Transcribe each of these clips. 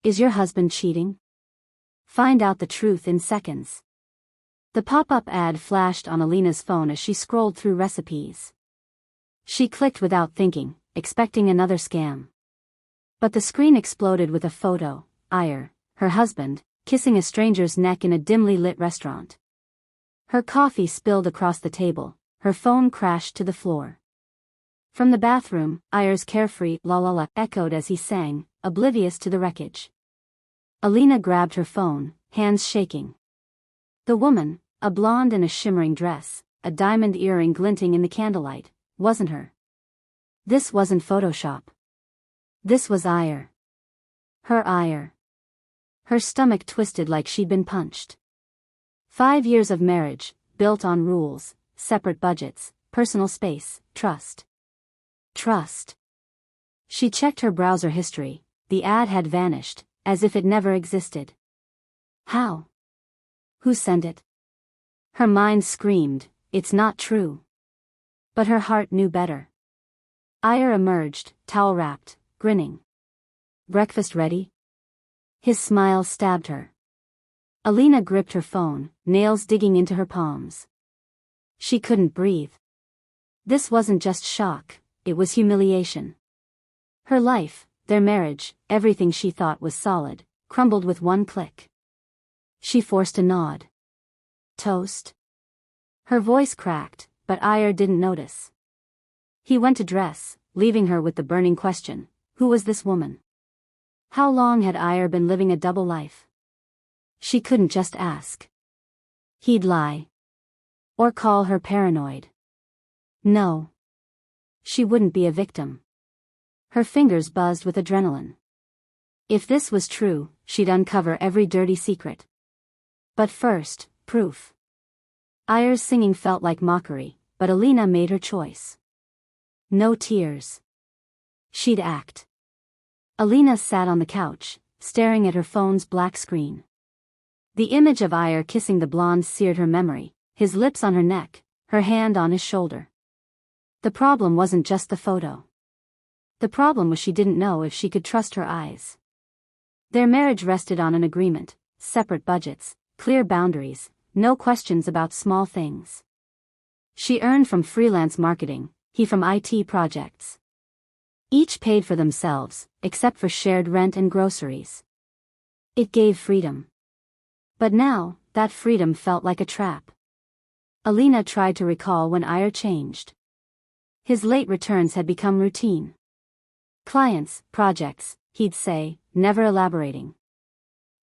Is your husband cheating? Find out the truth in seconds. The pop-up ad flashed on Olena's phone as she scrolled through recipes. She clicked without thinking, expecting another scam. But the screen exploded with a photo, Iyer, her husband, kissing a stranger's neck in a dimly lit restaurant. Her coffee spilled across the table, her phone crashed to the floor. From the bathroom, Iyer's carefree la la la echoed as he sang, oblivious to the wreckage. Olena grabbed her phone, hands shaking. The woman, a blonde in a shimmering dress, a diamond earring glinting in the candlelight, wasn't her. This wasn't Photoshop. This was Iyer. Her Iyer. Her stomach twisted like she'd been punched. 5 years of marriage, built on rules, separate budgets, personal space, trust. Trust. She checked her browser history. The ad had vanished, as if it never existed. How? Who sent it? Her mind screamed, it's not true. But her heart knew better. Iyer emerged, towel-wrapped, grinning. Breakfast ready? His smile stabbed her. Olena gripped her phone, nails digging into her palms. She couldn't breathe. This wasn't just shock, it was humiliation. Her life, their marriage, everything she thought was solid, crumbled with one click. She forced a nod. Toast? Her voice cracked, but Iyer didn't notice. He went to dress, leaving her with the burning question, who was this woman? How long had Iyer been living a double life? She couldn't just ask. He'd lie. Or call her paranoid. No. She wouldn't be a victim. Her fingers buzzed with adrenaline. If this was true, she'd uncover every dirty secret. But first, proof. Iyer's singing felt like mockery, but Olena made her choice. No tears. She'd act. Olena sat on the couch, staring at her phone's black screen. The image of Iyer kissing the blonde seared her memory, his lips on her neck, her hand on his shoulder. The problem wasn't just the photo. The problem was she didn't know if she could trust her eyes. Their marriage rested on an agreement, separate budgets, clear boundaries, no questions about small things. She earned from freelance marketing, he from IT projects. Each paid for themselves, except for shared rent and groceries. It gave freedom. But now, that freedom felt like a trap. Olena tried to recall when Iyer changed. His late returns had become routine. Clients, projects, he'd say, never elaborating.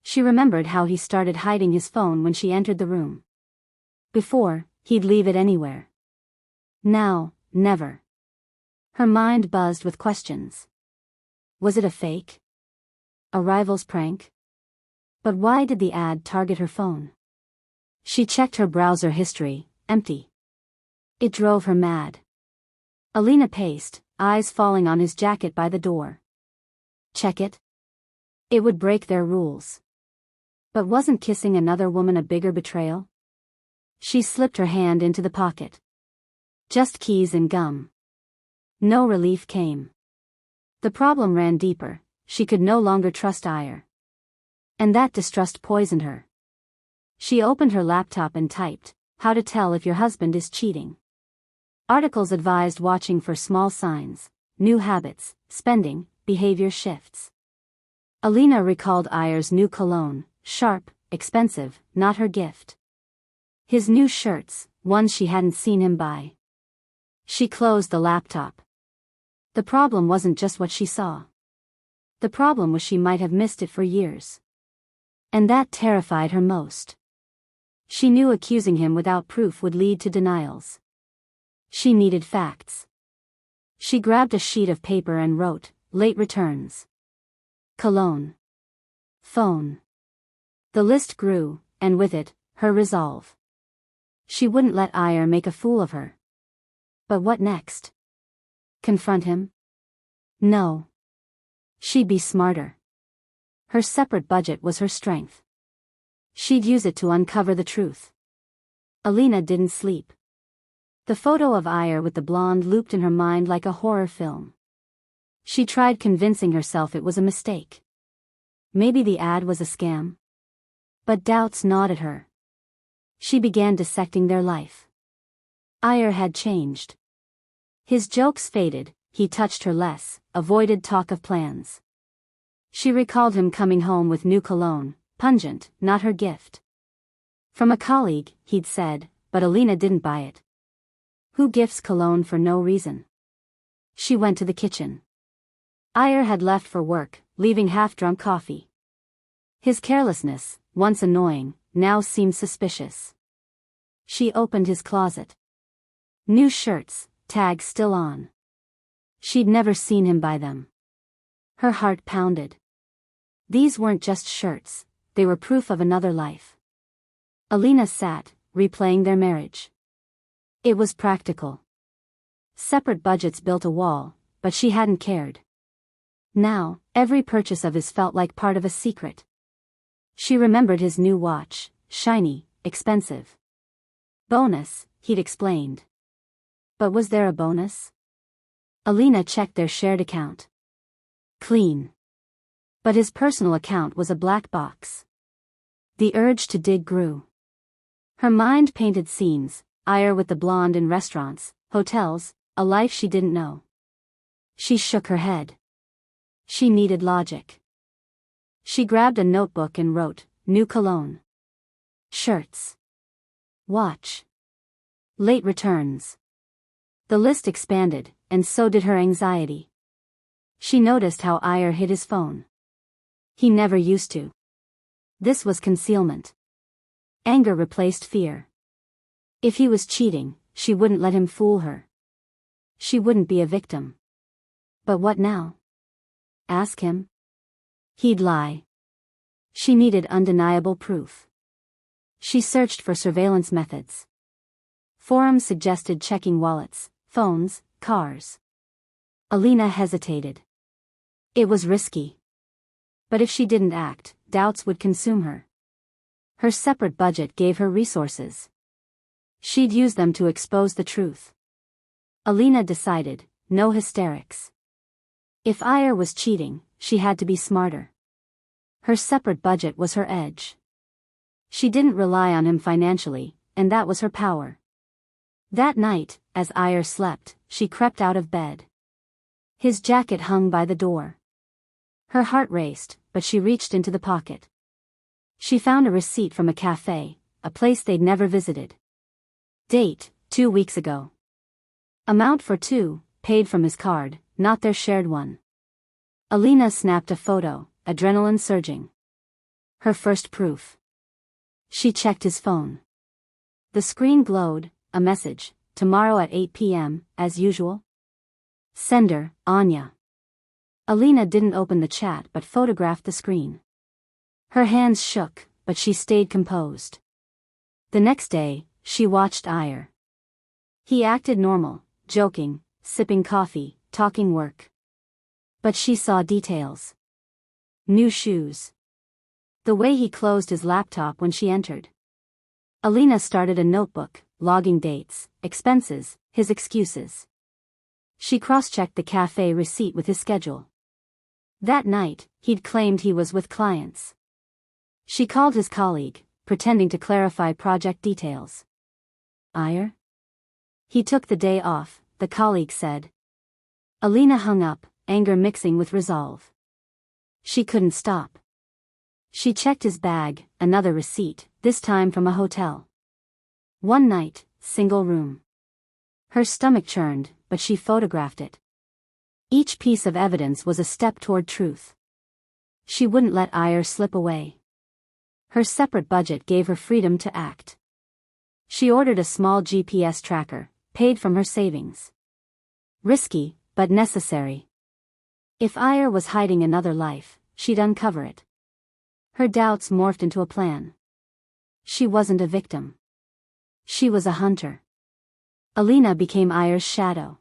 She remembered how he started hiding his phone when she entered the room. Before, he'd leave it anywhere. Now, never. Her mind buzzed with questions. Was it a fake? A rival's prank? But why did the ad target her phone? She checked her browser history, empty. It drove her mad. Olena paced, eyes falling on his jacket by the door. Check it? It would break their rules. But wasn't kissing another woman a bigger betrayal? She slipped her hand into the pocket. Just keys and gum. No relief came. The problem ran deeper, she could no longer trust Iyer. And that distrust poisoned her. She opened her laptop and typed, how to tell if your husband is cheating. Articles advised watching for small signs, new habits, spending, behavior shifts. Olena recalled Iyer's new cologne, sharp, expensive, not her gift. His new shirts, ones she hadn't seen him buy. She closed the laptop. The problem wasn't just what she saw. The problem was she might have missed it for years. And that terrified her most. She knew accusing him without proof would lead to denials. She needed facts. She grabbed a sheet of paper and wrote, late returns. Cologne. Phone. The list grew, and with it, her resolve. She wouldn't let Iyer make a fool of her. But what next? Confront him? No. She'd be smarter. Her separate budget was her strength. She'd use it to uncover the truth. Olena didn't sleep. The photo of Iyer with the blonde looped in her mind like a horror film. She tried convincing herself it was a mistake. Maybe the ad was a scam? But doubts gnawed at her. She began dissecting their life. Iyer had changed. His jokes faded, he touched her less, avoided talk of plans. She recalled him coming home with new cologne, pungent, not her gift. From a colleague, he'd said, but Olena didn't buy it. Who gifts cologne for no reason? She went to the kitchen. Iyer had left for work, leaving half-drunk coffee. His carelessness, once annoying, now seemed suspicious. She opened his closet. New shirts, tags still on. She'd never seen him buy them. Her heart pounded. These weren't just shirts, they were proof of another life. Olena sat, replaying their marriage. It was practical. Separate budgets built a wall, but she hadn't cared. Now, every purchase of his felt like part of a secret. She remembered his new watch, shiny, expensive. Bonus, he'd explained. But was there a bonus? Olena checked their shared account. Clean. But his personal account was a black box. The urge to dig grew. Her mind painted scenes, Iyer with the blonde in restaurants, hotels, a life she didn't know. She shook her head. She needed logic. She grabbed a notebook and wrote, new cologne. Shirts. Watch. Late returns. The list expanded, and so did her anxiety. She noticed how Iyer hid his phone. He never used to. This was concealment. Anger replaced fear. If he was cheating, she wouldn't let him fool her. She wouldn't be a victim. But what now? Ask him? He'd lie. She needed undeniable proof. She searched for surveillance methods. Forums suggested checking wallets, phones, cars. Olena hesitated. It was risky. But if she didn't act, doubts would consume her. Her separate budget gave her resources. She'd use them to expose the truth. Olena decided, no hysterics. If Iyer was cheating, she had to be smarter. Her separate budget was her edge. She didn't rely on him financially, and that was her power. That night, as Iyer slept, she crept out of bed. His jacket hung by the door. Her heart raced, but she reached into the pocket. She found a receipt from a cafe, a place they'd never visited. Date, 2 weeks ago. Amount for two, paid from his card, not their shared one. Olena snapped a photo, adrenaline surging. Her first proof. She checked his phone. The screen glowed, a message, tomorrow at 8 p.m., as usual. Sender, Anya. Olena didn't open the chat but photographed the screen. Her hands shook, but she stayed composed. The next day, she watched Iyer. He acted normal, joking, sipping coffee, talking work. But she saw details. New shoes. The way he closed his laptop when she entered. Olena started a notebook, logging dates, expenses, his excuses. She cross-checked the cafe receipt with his schedule. That night, he'd claimed he was with clients. She called his colleague, pretending to clarify project details. Iyer? He took the day off, the colleague said. Olena hung up, anger mixing with resolve. She couldn't stop. She checked his bag, another receipt, this time from a hotel. One night, single room. Her stomach churned, but she photographed it. Each piece of evidence was a step toward truth. She wouldn't let Iyer slip away. Her separate budget gave her freedom to act. She ordered a small GPS tracker, paid from her savings. Risky, but necessary. If Iyer was hiding another life, she'd uncover it. Her doubts morphed into a plan. She wasn't a victim. She was a hunter. Olena became Iyer's shadow.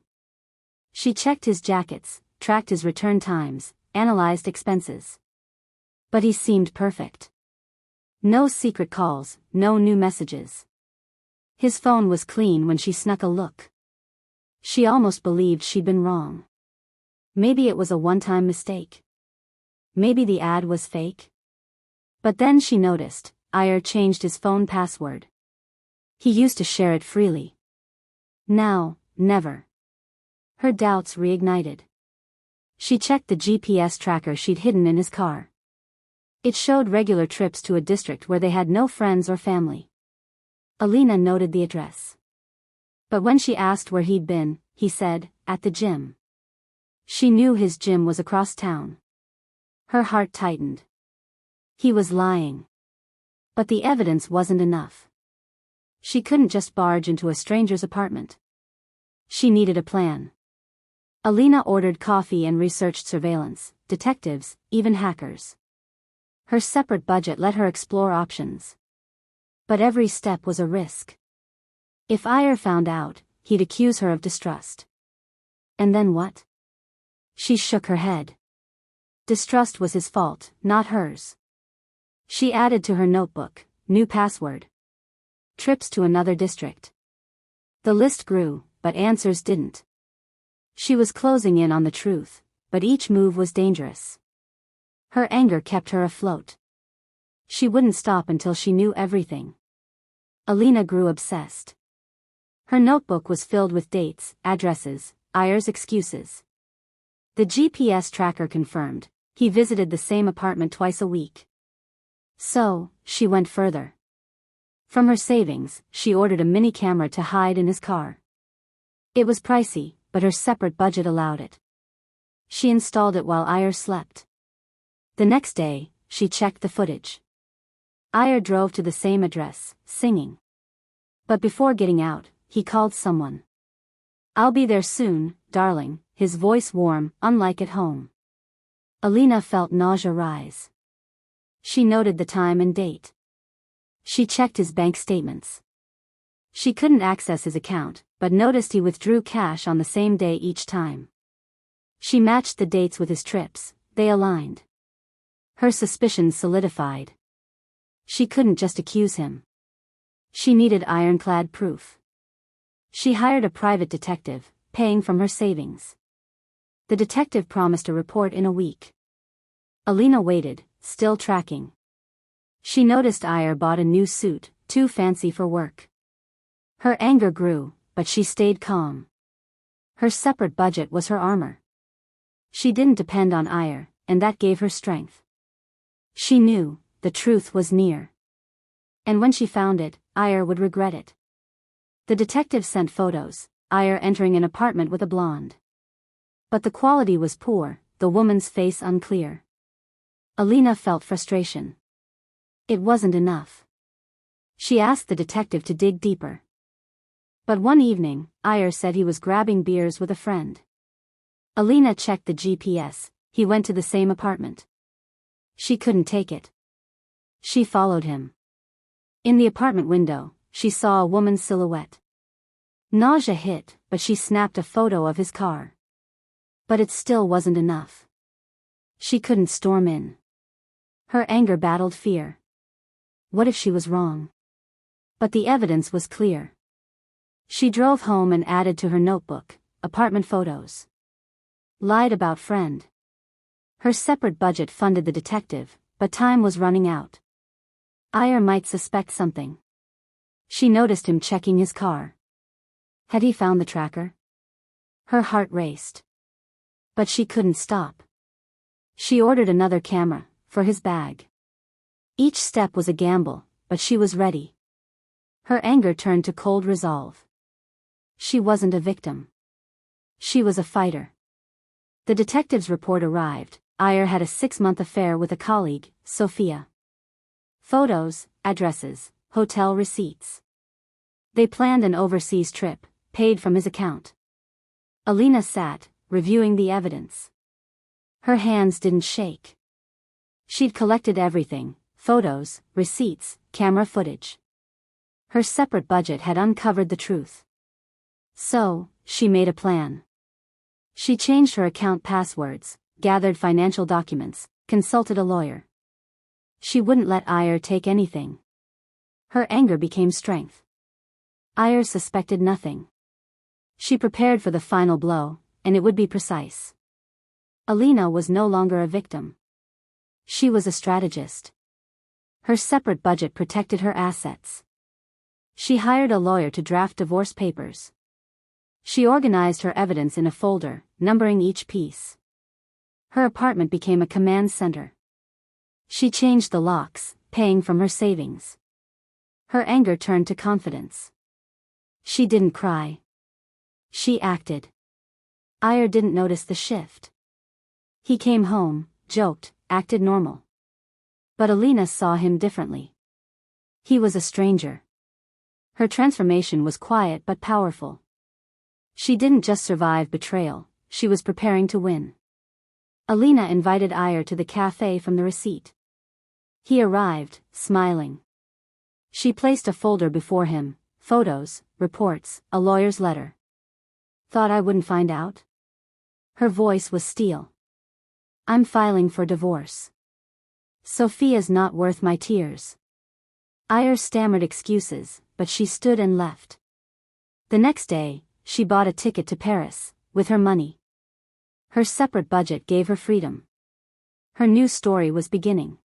She checked his jackets, tracked his return times, analyzed expenses. But he seemed perfect. No secret calls, no new messages. His phone was clean when she snuck a look. She almost believed she'd been wrong. Maybe it was a one-time mistake. Maybe the ad was fake? But then she noticed, Iyer changed his phone password. He used to share it freely. Now, never. Her doubts reignited. She checked the GPS tracker she'd hidden in his car. It showed regular trips to a district where they had no friends or family. Olena noted the address. But when she asked where he'd been, he said, at the gym. She knew his gym was across town. Her heart tightened. He was lying. But the evidence wasn't enough. She couldn't just barge into a stranger's apartment. She needed a plan. Olena ordered coffee and researched surveillance, detectives, even hackers. Her separate budget let her explore options. But every step was a risk. If Iyer found out, he'd accuse her of distrust. And then what? She shook her head. Distrust was his fault, not hers. She added to her notebook, new password. Trips to another district. The list grew, but answers didn't. She was closing in on the truth, but each move was dangerous. Her anger kept her afloat. She wouldn't stop until she knew everything. Olena grew obsessed. Her notebook was filled with dates, addresses, Iyer's excuses. The GPS tracker confirmed, he visited the same apartment twice a week. So, she went further. From her savings, she ordered a mini camera to hide in his car. It was pricey, but her separate budget allowed it. She installed it while Iyer slept. The next day, she checked the footage. Iyer drove to the same address, singing. But before getting out, he called someone. "I'll be there soon, darling," his voice warm, unlike at home. Olena felt nausea rise. She noted the time and date. She checked his bank statements. She couldn't access his account, but noticed he withdrew cash on the same day each time. She matched the dates with his trips, they aligned. Her suspicions solidified. She couldn't just accuse him. She needed ironclad proof. She hired a private detective, paying from her savings. The detective promised a report in a week. Olena waited, still tracking. She noticed Iyer bought a new suit, too fancy for work. Her anger grew, but she stayed calm. Her separate budget was her armor. She didn't depend on Iyer, and that gave her strength. She knew, the truth was near. And when she found it, Iyer would regret it. The detective sent photos, Iyer entering an apartment with a blonde. But the quality was poor, the woman's face unclear. Olena felt frustration. It wasn't enough. She asked the detective to dig deeper. But one evening, Iyer said he was grabbing beers with a friend. Olena checked the GPS, he went to the same apartment. She couldn't take it. She followed him. In the apartment window, she saw a woman's silhouette. Nausea hit, but she snapped a photo of his car. But it still wasn't enough. She couldn't storm in. Her anger battled fear. What if she was wrong? But the evidence was clear. She drove home and added to her notebook, apartment photos. Lied about friend. Her separate budget funded the detective, but time was running out. Iyer might suspect something. She noticed him checking his car. Had he found the tracker? Her heart raced. But she couldn't stop. She ordered another camera, for his bag. Each step was a gamble, but she was ready. Her anger turned to cold resolve. She wasn't a victim. She was a fighter. The detective's report arrived. Iyer had a 6-month affair with a colleague, Sophia. Photos, addresses, hotel receipts. They planned an overseas trip, paid from his account. Olena sat, reviewing the evidence. Her hands didn't shake. She'd collected everything, photos, receipts, camera footage. Her separate budget had uncovered the truth. So, she made a plan. She changed her account passwords, gathered financial documents, consulted a lawyer. She wouldn't let Iyer take anything. Her anger became strength. Iyer suspected nothing. She prepared for the final blow, and it would be precise. Olena was no longer a victim. She was a strategist. Her separate budget protected her assets. She hired a lawyer to draft divorce papers. She organized her evidence in a folder, numbering each piece. Her apartment became a command center. She changed the locks, paying from her savings. Her anger turned to confidence. She didn't cry. She acted. Iyer didn't notice the shift. He came home, joked, acted normal. But Olena saw him differently. He was a stranger. Her transformation was quiet but powerful. She didn't just survive betrayal, she was preparing to win. Olena invited Iyer to the cafe from the receipt. He arrived, smiling. She placed a folder before him, photos, reports, a lawyer's letter. Thought I wouldn't find out? Her voice was steel. I'm filing for divorce. Sophia's not worth my tears. Iyer stammered excuses, but she stood and left. The next day, she bought a ticket to Paris, with her money. Her separate budget gave her freedom. Her new story was beginning.